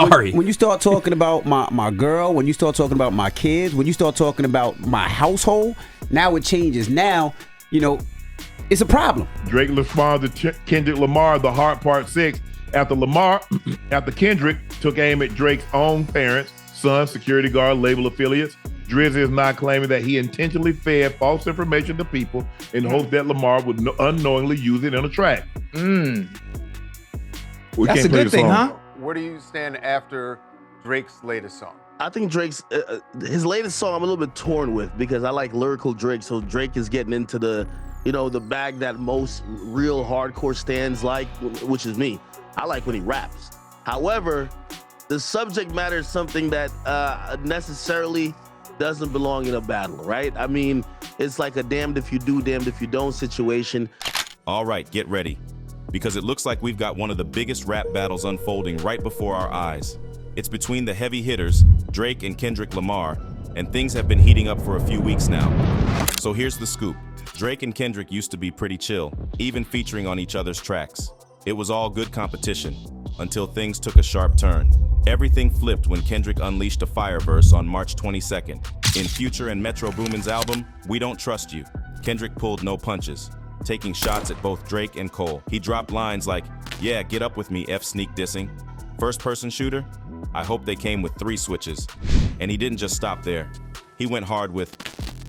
sorry. When you start talking about my girl, when you start talking about my kids, when you start talking about my household, now it changes. Now, you know, it's a problem. Drake responded to Kendrick Lamar, the Heart Part 6, after Kendrick took aim at Drake's own parents, son, security guard, label affiliates. Drizzy is not claiming that he intentionally fed false information to people in hopes that Lamar would unknowingly use it in a track. That's a good thing, huh? Where do you stand after Drake's latest song? I think Drake's his latest song I'm a little bit torn with because I like lyrical Drake. So Drake is getting into the, you know, the bag that most real hardcore stands like, which is me. I like when he raps. However, the subject matter is something that necessarily doesn't belong in a battle, right? I mean, it's like a damned if you do, damned if you don't situation. All right, get ready, because it looks like we've got one of the biggest rap battles unfolding right before our eyes. It's between the heavy hitters, Drake and Kendrick Lamar, and things have been heating up for a few weeks now. So here's the scoop. Drake and Kendrick used to be pretty chill, even featuring on each other's tracks. It was all good competition, until things took a sharp turn. Everything flipped when Kendrick unleashed a fire verse on March 22nd. In Future and Metro Boomin's album, We Don't Trust You, Kendrick pulled no punches, taking shots at both Drake and Cole. He dropped lines like, "Yeah, get up with me, F sneak dissing. First person shooter? I hope they came with 3 switches." And he didn't just stop there. He went hard with,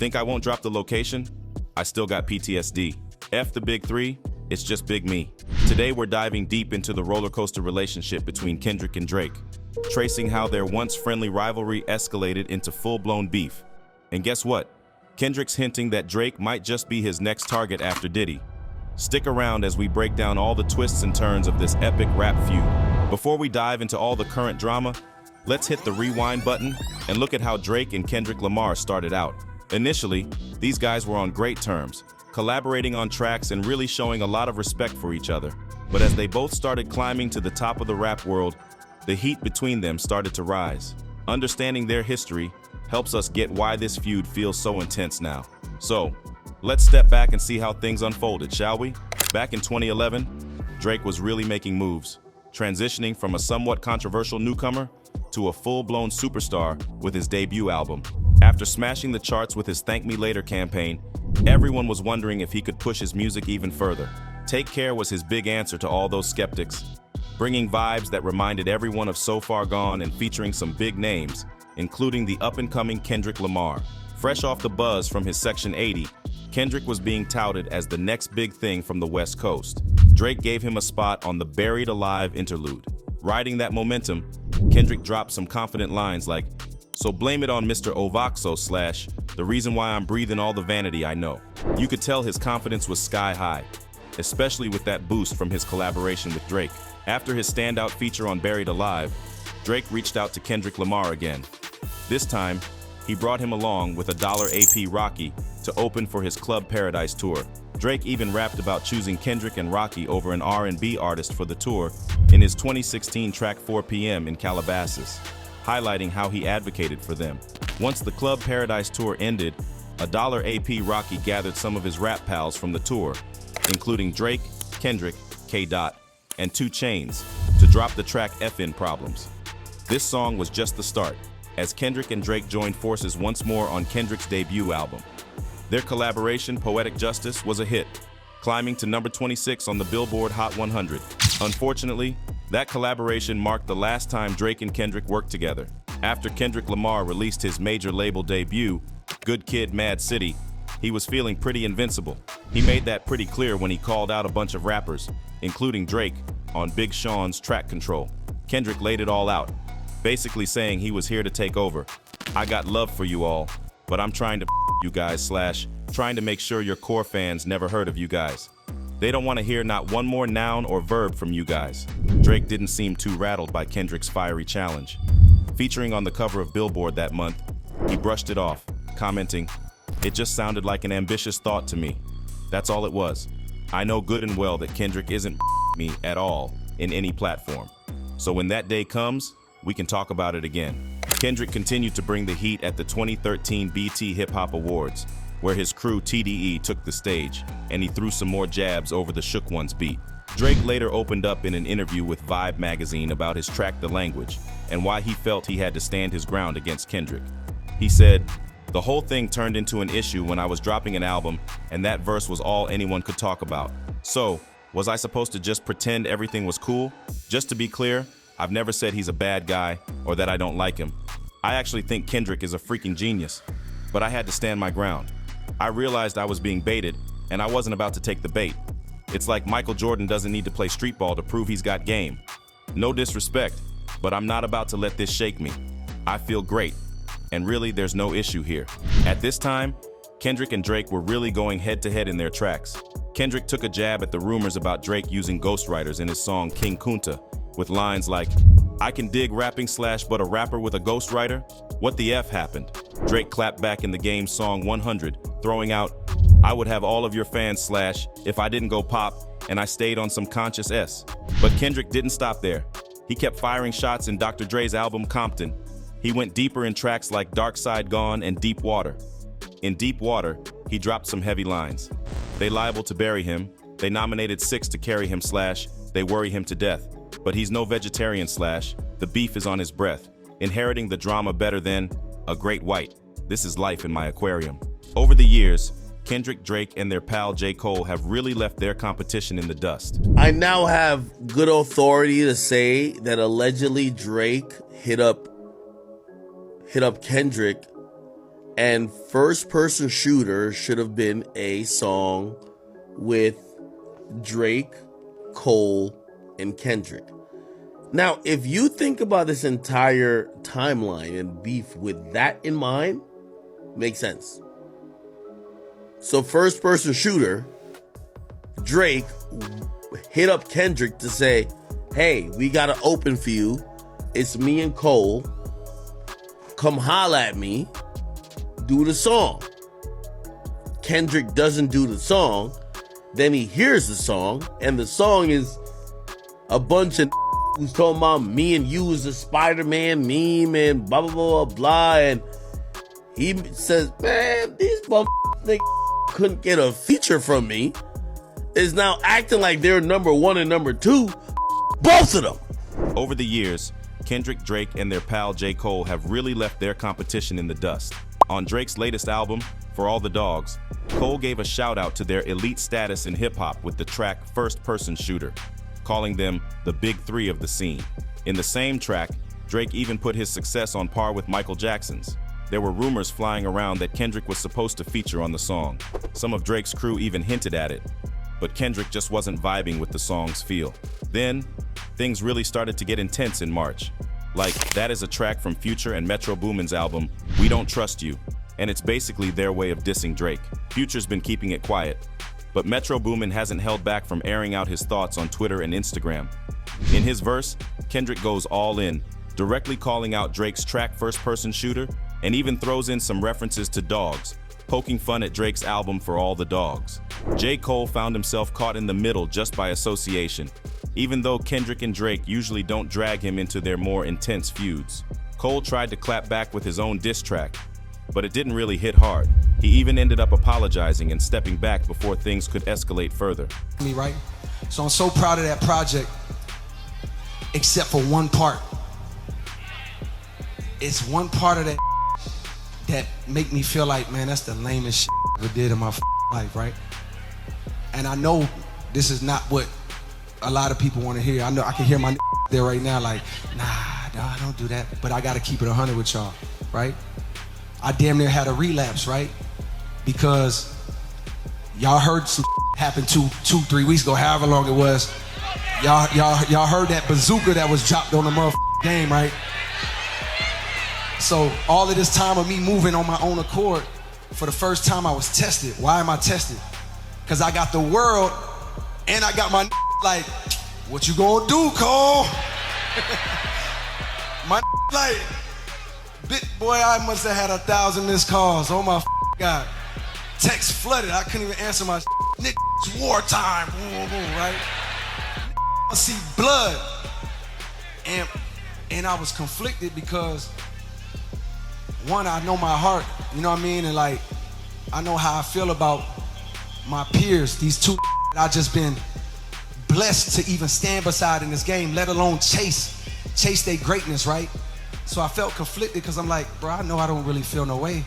"Think I won't drop the location? I still got PTSD. F the big 3, it's just big me." Today we're diving deep into the roller coaster relationship between Kendrick and Drake, tracing how their once friendly rivalry escalated into full-blown beef. And guess what? Kendrick's hinting that Drake might just be his next target after Diddy. Stick around as we break down all the twists and turns of this epic rap feud. Before we dive into all the current drama, let's hit the rewind button and look at how Drake and Kendrick Lamar started out. Initially, these guys were on great terms, collaborating on tracks and really showing a lot of respect for each other. But as they both started climbing to the top of the rap world, the heat between them started to rise. Understanding their history helps us get why this feud feels so intense now. So, let's step back and see how things unfolded, shall we? Back in 2011, Drake was really making moves, transitioning from a somewhat controversial newcomer to a full-blown superstar with his debut album. After smashing the charts with his Thank Me Later campaign, everyone was wondering if he could push his music even further. Take Care was his big answer to all those skeptics, bringing vibes that reminded everyone of So Far Gone and featuring some big names, including the up-and-coming Kendrick Lamar. Fresh off the buzz from his Section 80, Kendrick was being touted as the next big thing from the West Coast. Drake gave him a spot on the Buried Alive interlude. Riding that momentum, Kendrick dropped some confident lines like, "So blame it on Mr. Ovoxo / the reason why I'm breathing all the vanity I know." You could tell his confidence was sky high, especially with that boost from his collaboration with Drake. After his standout feature on Buried Alive, Drake reached out to Kendrick Lamar again. This time, he brought him along with $1 AP Rocky to open for his Club Paradise tour. Drake even rapped about choosing Kendrick and Rocky over an R&B artist for the tour in his 2016 track 4 PM in Calabasas, highlighting how he advocated for them. Once the Club Paradise tour ended, $1 AP Rocky gathered some of his rap pals from the tour, including Drake, Kendrick, K. Dot, and 2 Chainz, to drop the track FN Problems. This song was just the start, as Kendrick and Drake joined forces once more on Kendrick's debut album. Their collaboration, Poetic Justice, was a hit, climbing to number 26 on the Billboard Hot 100. Unfortunately, that collaboration marked the last time Drake and Kendrick worked together. After Kendrick Lamar released his major label debut, Good Kid, Mad City, he was feeling pretty invincible. He made that pretty clear when he called out a bunch of rappers, including Drake, on Big Sean's Track Control. Kendrick laid it all out, basically saying he was here to take over. "I got love for you all, but I'm trying to you guys / trying to make sure your core fans never heard of you guys. They don't want to hear not one more noun or verb from you guys." Drake didn't seem too rattled by Kendrick's fiery challenge. Featuring on the cover of Billboard that month, he brushed it off, commenting, "It just sounded like an ambitious thought to me. That's all it was. I know good and well that Kendrick isn't me at all in any platform. So when that day comes, we can talk about it again." Kendrick continued to bring the heat at the 2013 BET Hip Hop Awards, where his crew TDE took the stage, and he threw some more jabs over the Shook Ones beat. Drake later opened up in an interview with Vibe magazine about his track The Language, and why he felt he had to stand his ground against Kendrick. He said, "The whole thing turned into an issue when I was dropping an album, and that verse was all anyone could talk about. So, was I supposed to just pretend everything was cool? Just to be clear, I've never said he's a bad guy or that I don't like him. I actually think Kendrick is a freaking genius, but I had to stand my ground. I realized I was being baited, and I wasn't about to take the bait. It's like Michael Jordan doesn't need to play street ball to prove he's got game. No disrespect, but I'm not about to let this shake me. I feel great, and really there's no issue here." At this time, Kendrick and Drake were really going head-to-head in their tracks. Kendrick took a jab at the rumors about Drake using ghostwriters in his song King Kunta, with lines like, "I can dig rapping / but a rapper with a ghostwriter? What the F happened?" Drake clapped back in the game's song 100, throwing out, "I would have all of your fans / if I didn't go pop and I stayed on some conscious S." But Kendrick didn't stop there. He kept firing shots in Dr. Dre's album Compton. He went deeper in tracks like Dark Side Gone and Deep Water. In Deep Water, he dropped some heavy lines. They liable to bury him. They nominated 6 to carry him / they worry him to death. But he's no vegetarian / the beef is on his breath. Inheriting the drama better than a great white. This is life in my aquarium. Over the years, Kendrick, Drake, and their pal J. Cole have really left their competition in the dust. I now have good authority to say that allegedly Drake hit up Kendrick, and First Person Shooter should have been a song with Drake, Cole, and Kendrick. Now, if you think about this entire timeline and beef with that in mind, makes sense. So First Person Shooter, Drake hit up Kendrick to say, "Hey, we got an open for you. It's me and Cole. Come holla at me. Do the song." Kendrick doesn't do the song. Then he hears the song, and the song is a bunch of who's talking about me and you is a Spider-Man meme and blah, blah, blah, blah. And he says, "Man, these niggas couldn't get a feature from me." Is now acting like they're number 1 and number 2. Both of them. Over the years, Kendrick, Drake, and their pal J. Cole have really left their competition in the dust. On Drake's latest album, For All the Dogs, Cole gave a shout out to their elite status in hip-hop with the track First Person Shooter, calling them the big 3 of the scene. In the same track, Drake even put his success on par with Michael Jackson's. There were rumors flying around that Kendrick was supposed to feature on the song. Some of Drake's crew even hinted at it, but Kendrick just wasn't vibing with the song's feel. Then, things really started to get intense in March. Like, that is a track from Future and Metro Boomin's album, We Don't Trust You, and it's basically their way of dissing Drake. Future's been keeping it quiet, but Metro Boomin hasn't held back from airing out his thoughts on Twitter and Instagram. In his verse, Kendrick goes all in, directly calling out Drake's track First Person Shooter, and even throws in some references to dogs, poking fun at Drake's album For All the Dogs. J. Cole found himself caught in the middle just by association, even though Kendrick and Drake usually don't drag him into their more intense feuds. Cole tried to clap back with his own diss track, but it didn't really hit hard. He even ended up apologizing and stepping back before things could escalate further. Me, right? So I'm so proud of that project, except for one part. It's one part of that that make me feel like, man, that's the lamest shit I ever did in my life, right? And I know this is not what a lot of people want to hear. I know I can hear my there right now like, nah, don't do that. But I got to keep it 100 with y'all, right? I damn near had a relapse, right? Because y'all heard some happen 2-3 weeks ago, however long it was. Y'all heard that bazooka that was dropped on the motherfucking game, right? So all of this time of me moving on my own accord, for the first time I was tested. Why am I tested? Because I got the world and I got my like, what you gonna do, Cole? My like, boy, I must have had 1,000 missed calls. Oh my God. Text flooded, I couldn't even answer my Nick, it's wartime, right? I see blood. And I was conflicted because one, I know my heart, you know what I mean? And like, I know how I feel about my peers, these two that I just been blessed to even stand beside in this game, let alone chase their greatness, right? So I felt conflicted because I'm like, bro, I know I don't really feel no way,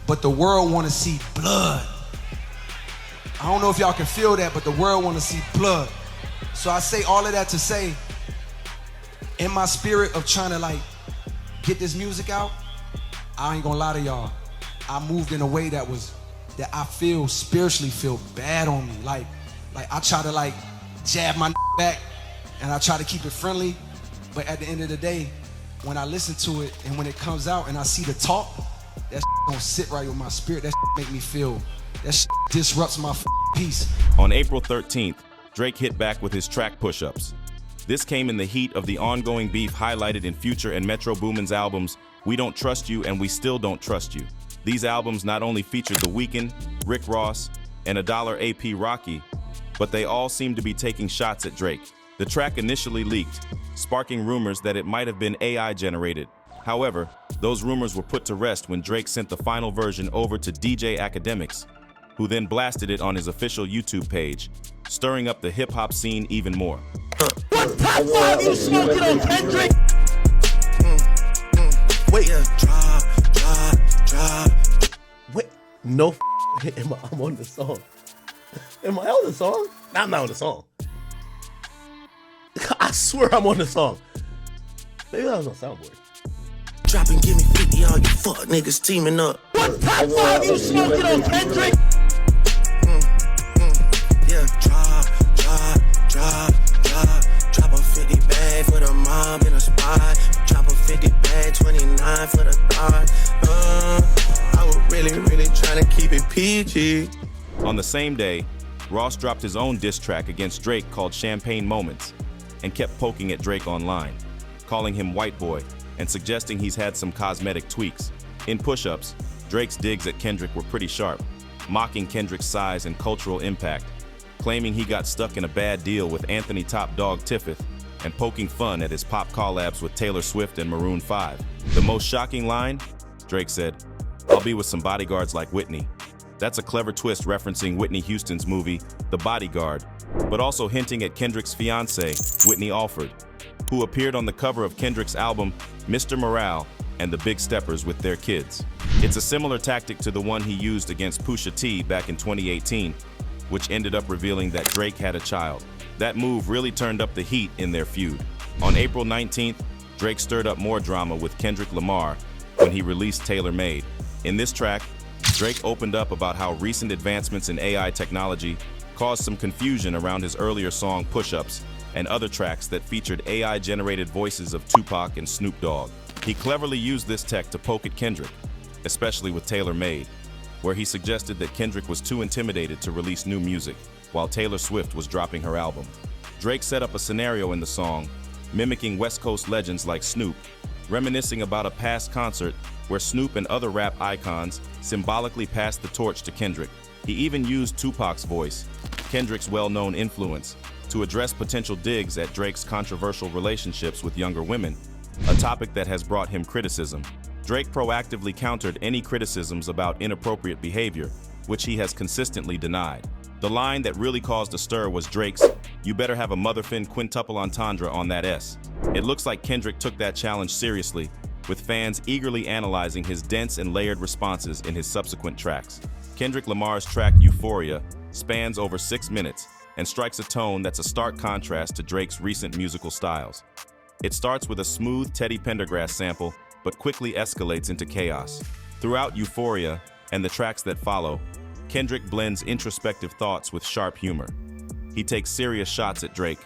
but the world want to see blood. I don't know if y'all can feel that, but the world want to see blood. So I say all of that to say, in my spirit of trying to like get this music out, I ain't gonna lie to y'all, I moved in a way that I feel spiritually feel bad on me. Like I try to like jab my back and I try to keep it friendly, but at the end of the day, when I listen to it and when it comes out and I see the talk, that don't sit right with my spirit. That make me feel, that disrupts my peace. On April 13th, Drake hit back with his track Push-Ups. This came in the heat of the ongoing beef highlighted in Future and Metro Boomin's albums We Don't Trust You and We Still Don't Trust You. These albums not only featured The Weeknd, Rick Ross, and $AP Rocky, but they all seemed to be taking shots at Drake. The track initially leaked, sparking rumors that it might have been AI generated. However, those rumors were put to rest when Drake sent the final version over to DJ Academics, who then blasted it on his official YouTube page, stirring up the hip-hop scene even more. What platform you smoking on, Kendrick? Wait, drop. Wait, no I'm on the song. Am I on the song? I'm not on the song. I swear I'm on the song. Maybe that was on soundboard. Drop and give me 50, all you fuck niggas teaming up. What platform you smoking on, Kendrick? Yeah, drop a 50 bag for the mob in a spot. Drop a 50 bag, 29 for the thought. I was really trying to keep it PG. On the same day, Ross dropped his own diss track against Drake called Champagne Moments and kept poking at Drake online, calling him white boy and suggesting he's had some cosmetic tweaks. In Push-Ups, Drake's digs at Kendrick were pretty sharp, mocking Kendrick's size and cultural impact, claiming he got stuck in a bad deal with Anthony Top Dog Tiffeth, and poking fun at his pop collabs with Taylor Swift and Maroon 5. The most shocking line? Drake said, "I'll be with some bodyguards like Whitney." That's a clever twist referencing Whitney Houston's movie, The Bodyguard, but also hinting at Kendrick's fiancée, Whitney Alford, who appeared on the cover of Kendrick's album, Mr. Morale and the Big Steppers with their kids. It's a similar tactic to the one he used against Pusha T back in 2018, which ended up revealing that Drake had a child. That move really turned up the heat in their feud. On April 19th, Drake stirred up more drama with Kendrick Lamar when he released Tailor Made. In this track, Drake opened up about how recent advancements in AI technology caused some confusion around his earlier song Push-Ups and other tracks that featured AI-generated voices of Tupac and Snoop Dogg. He cleverly used this tech to poke at Kendrick, especially with Tailor Made, where he suggested that Kendrick was too intimidated to release new music while Taylor Swift was dropping her album. Drake set up a scenario in the song, mimicking West Coast legends like Snoop, reminiscing about a past concert where Snoop and other rap icons symbolically passed the torch to Kendrick. He even used Tupac's voice, Kendrick's well-known influence, to address potential digs at Drake's controversial relationships with younger women, a topic that has brought him criticism. Drake proactively countered any criticisms about inappropriate behavior, which he has consistently denied. The line that really caused a stir was Drake's, "You better have a motherfin quintuple entendre on that S." It looks like Kendrick took that challenge seriously, with fans eagerly analyzing his dense and layered responses in his subsequent tracks. Kendrick Lamar's track Euphoria spans over 6 minutes and strikes a tone that's a stark contrast to Drake's recent musical styles. It starts with a smooth Teddy Pendergrass sample, but quickly escalates into chaos. Throughout Euphoria and the tracks that follow, Kendrick blends introspective thoughts with sharp humor. He takes serious shots at Drake,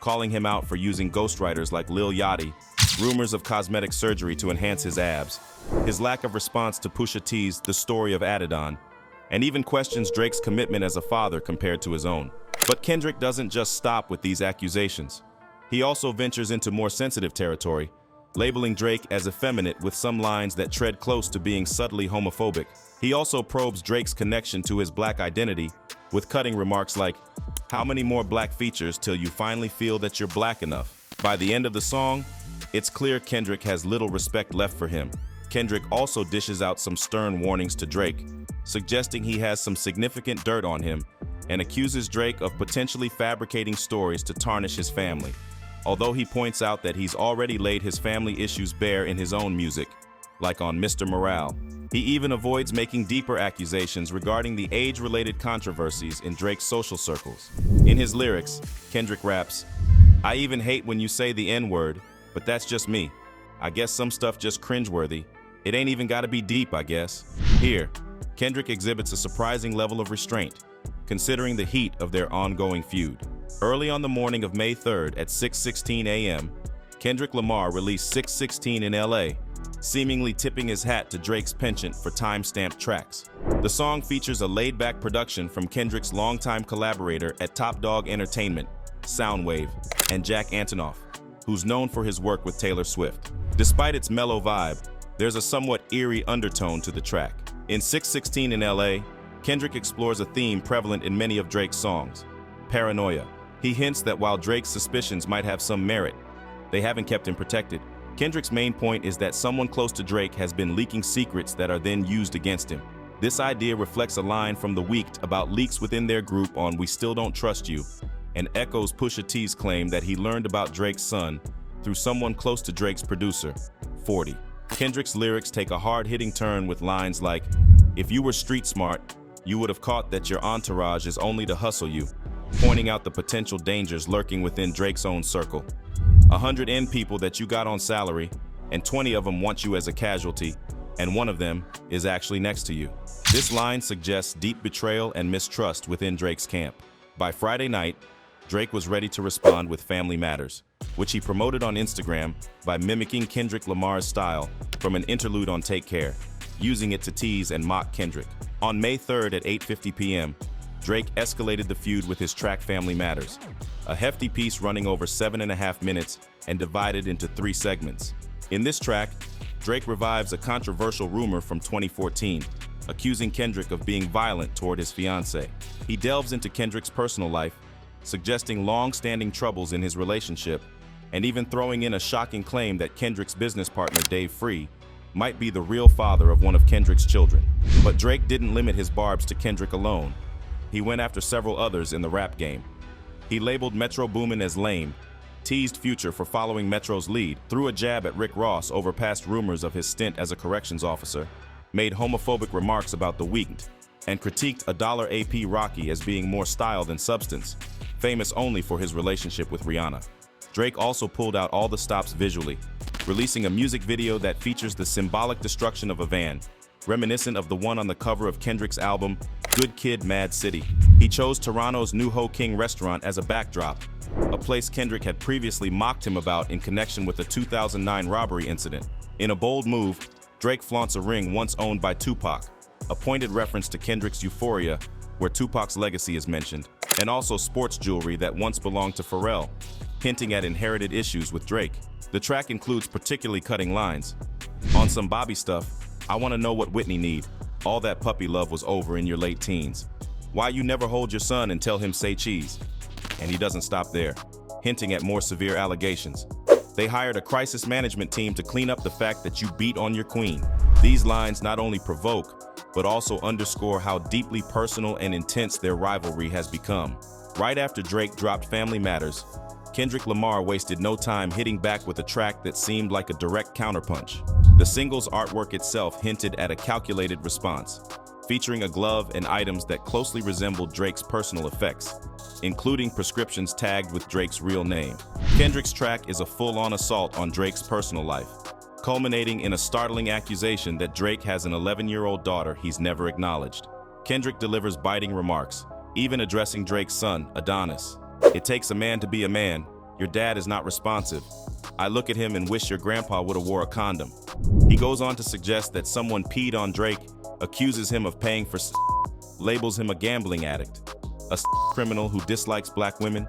calling him out for using ghostwriters like Lil Yachty, rumors of cosmetic surgery to enhance his abs, his lack of response to Pusha T's The Story of Adidon, and even questions Drake's commitment as a father compared to his own. But Kendrick doesn't just stop with these accusations. He also ventures into more sensitive territory, labeling Drake as effeminate with some lines that tread close to being subtly homophobic. He also probes Drake's connection to his black identity with cutting remarks like, "How many more black features till you finally feel that you're black enough?" By the end of the song, it's clear Kendrick has little respect left for him. Kendrick also dishes out some stern warnings to Drake, suggesting he has some significant dirt on him, and accuses Drake of potentially fabricating stories to tarnish his family. although he points out that he's already laid his family issues bare in his own music, like on Mr. Morale. He even avoids making deeper accusations regarding the age-related controversies in Drake's social circles. In his lyrics, Kendrick raps, "I even hate when you say the N-word, but that's just me. I guess some stuff just cringeworthy. It ain't even gotta be deep, I guess." Here, Kendrick exhibits a surprising level of restraint, considering the heat of their ongoing feud. Early on the morning of May 3rd at 6:16 a.m., Kendrick Lamar released 616 in LA, seemingly tipping his hat to Drake's penchant for time-stamped tracks. The song features a laid-back production from Kendrick's longtime collaborator at Top Dog Entertainment, Soundwave, and Jack Antonoff, who's known for his work with Taylor Swift. Despite its mellow vibe, there's a somewhat eerie undertone to the track. In 616 in LA, Kendrick explores a theme prevalent in many of Drake's songs: paranoia. He hints that while Drake's suspicions might have some merit, they haven't kept him protected. Kendrick's main point is that someone close to Drake has been leaking secrets that are then used against him. This idea reflects a line from The Weeknd about leaks within their group on "We Still Don't Trust You," and echoes Pusha T's claim that he learned about Drake's son through someone close to Drake's producer, 40. Kendrick's lyrics take a hard-hitting turn with lines like, "If you were street smart, you would have caught that your entourage is only to hustle you," pointing out the potential dangers lurking within Drake's own circle. 100 N people that you got on salary, and 20 of them want you as a casualty, and one of them is actually next to you. This line suggests deep betrayal and mistrust within Drake's camp. By Friday night, Drake was ready to respond with Family Matters, which he promoted on Instagram by mimicking Kendrick Lamar's style from an interlude on Take Care, using it to tease and mock Kendrick. On May 3rd at 8:50 p.m., Drake escalated the feud with his track Family Matters, a hefty piece running over 7.5 minutes and divided into 3 segments. In this track, Drake revives a controversial rumor from 2014, accusing Kendrick of being violent toward his fiancée. He delves into Kendrick's personal life, suggesting long-standing troubles in his relationship, and even throwing in a shocking claim that Kendrick's business partner, Dave Free, might be the real father of one of Kendrick's children. But Drake didn't limit his barbs to Kendrick alone. He went after several others in the rap game. He labeled Metro Boomin as lame, teased Future for following Metro's lead, threw a jab at Rick Ross over past rumors of his stint as a corrections officer, made homophobic remarks about The Weeknd, and critiqued $AP Rocky as being more style than substance, famous only for his relationship with Rihanna. Drake also pulled out all the stops visually, releasing a music video that features the symbolic destruction of a van, reminiscent of the one on the cover of Kendrick's album, Good Kid, Mad City. He chose Toronto's New Ho King restaurant as a backdrop, a place Kendrick had previously mocked him about in connection with the 2009 robbery incident. In a bold move, Drake flaunts a ring once owned by Tupac, a pointed reference to Kendrick's Euphoria, where Tupac's legacy is mentioned, and also sports jewelry that once belonged to Pharrell, hinting at inherited issues with Drake. The track includes particularly cutting lines. On some Bobby stuff, "I wanna know what Whitney need. All that puppy love was over in your late teens. Why you never hold your son and tell him say cheese?" And he doesn't stop there, hinting at more severe allegations. They hired a crisis management team to clean up the fact that you beat on your queen. These lines not only provoke, but also underscore how deeply personal and intense their rivalry has become. Right after Drake dropped Family Matters, Kendrick Lamar wasted no time hitting back with a track that seemed like a direct counterpunch. The single's artwork itself hinted at a calculated response, featuring a glove and items that closely resembled Drake's personal effects, including prescriptions tagged with Drake's real name. Kendrick's track is a full-on assault on Drake's personal life, culminating in a startling accusation that Drake has an 11-year-old daughter he's never acknowledged. Kendrick delivers biting remarks, even addressing Drake's son, Adonis. "It takes a man to be a man. Your dad is not responsive. I look at him and wish your grandpa would have wore a condom." He goes on to suggest that someone peed on Drake, accuses him of paying for labels him a gambling addict, a criminal who dislikes black women,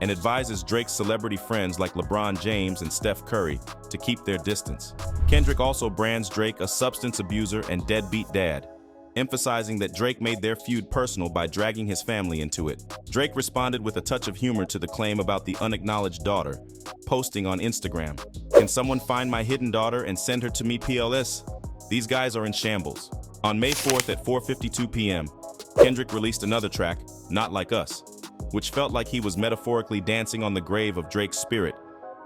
and advises Drake's celebrity friends like LeBron James and Steph Curry to keep their distance. Kendrick also brands Drake a substance abuser and deadbeat dad, emphasizing that Drake made their feud personal by dragging his family into it. Drake responded with a touch of humor to the claim about the unacknowledged daughter, posting on Instagram, "Can someone find my hidden daughter and send her to me PLS? These guys are in shambles." On May 4th at 4:52 p.m., Kendrick released another track, Not Like Us, which felt like he was metaphorically dancing on the grave of Drake's spirit,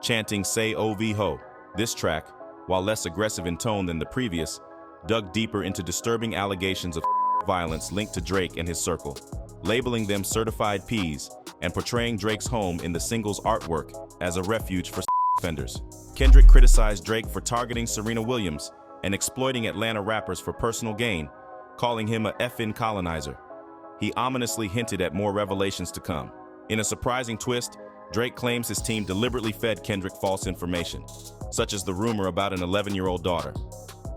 chanting "Say OV Ho." This track, while less aggressive in tone than the previous, dug deeper into disturbing allegations of violence linked to Drake and his circle, labeling them certified Ps and portraying Drake's home in the single's artwork as a refuge for offenders. Kendrick criticized Drake for targeting Serena Williams and exploiting Atlanta rappers for personal gain, calling him a effing colonizer. He ominously hinted at more revelations to come. In a surprising twist, Drake claims his team deliberately fed Kendrick false information, such as the rumor about an 11-year-old daughter.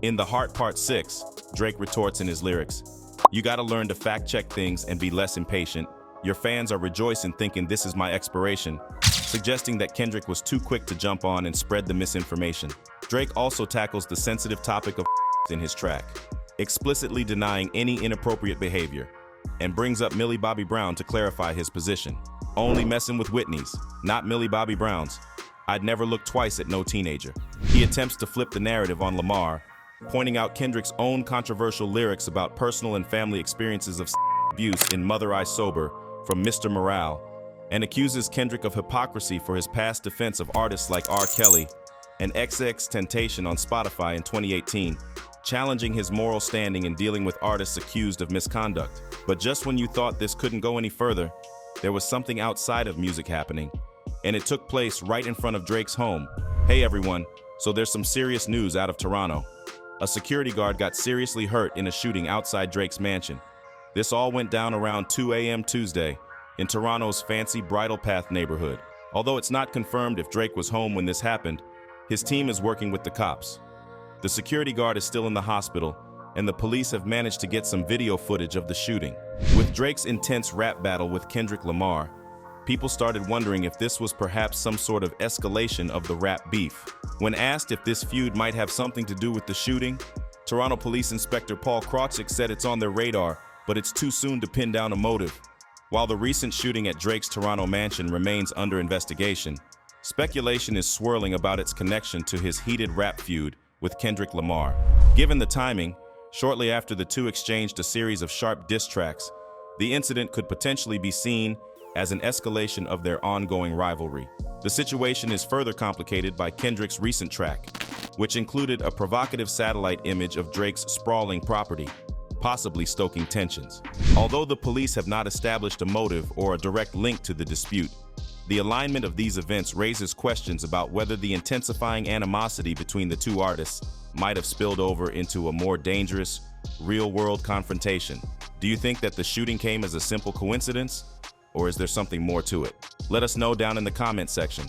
In The Heart Part 6, Drake retorts in his lyrics, "You gotta learn to fact-check things and be less impatient. Your fans are rejoicing thinking this is my expiration," suggesting that Kendrick was too quick to jump on and spread the misinformation. Drake also tackles the sensitive topic of in his track, explicitly denying any inappropriate behavior, and brings up Millie Bobby Brown to clarify his position. "Only messing with Whitney's, not Millie Bobby Brown's. I'd never look twice at no teenager." He attempts to flip the narrative on Lamar, pointing out Kendrick's own controversial lyrics about personal and family experiences of abuse in Mother I Sober from Mr. Morale, and accuses Kendrick of hypocrisy for his past defense of artists like R. Kelly and XXXTentacion on Spotify in 2018, challenging his moral standing in dealing with artists accused of misconduct. But just when you thought this couldn't go any further, there was something outside of music happening, and it took place right in front of Drake's home. Hey everyone, so there's some serious news out of Toronto. A security guard got seriously hurt in a shooting outside Drake's mansion. This all went down around 2 a.m. Tuesday in Toronto's fancy Bridle Path neighborhood. Although it's not confirmed if Drake was home when this happened, his team is working with the cops. The security guard is still in the hospital, and the police have managed to get some video footage of the shooting. With Drake's intense rap battle with Kendrick Lamar, people started wondering if this was perhaps some sort of escalation of the rap beef. When asked if this feud might have something to do with the shooting, Toronto Police Inspector Paul Krawczyk said it's on their radar, but it's too soon to pin down a motive. While the recent shooting at Drake's Toronto mansion remains under investigation, speculation is swirling about its connection to his heated rap feud with Kendrick Lamar. Given the timing, shortly after the two exchanged a series of sharp diss tracks, the incident could potentially be seen as an escalation of their ongoing rivalry. The situation is further complicated by Kendrick's recent track, which included a provocative satellite image of Drake's sprawling property, possibly stoking tensions. Although the police have not established a motive or a direct link to the dispute, the alignment of these events raises questions about whether the intensifying animosity between the two artists might have spilled over into a more dangerous, real-world confrontation. Do you think that the shooting came as a simple coincidence, or is there something more to it? Let us know down in the comment section.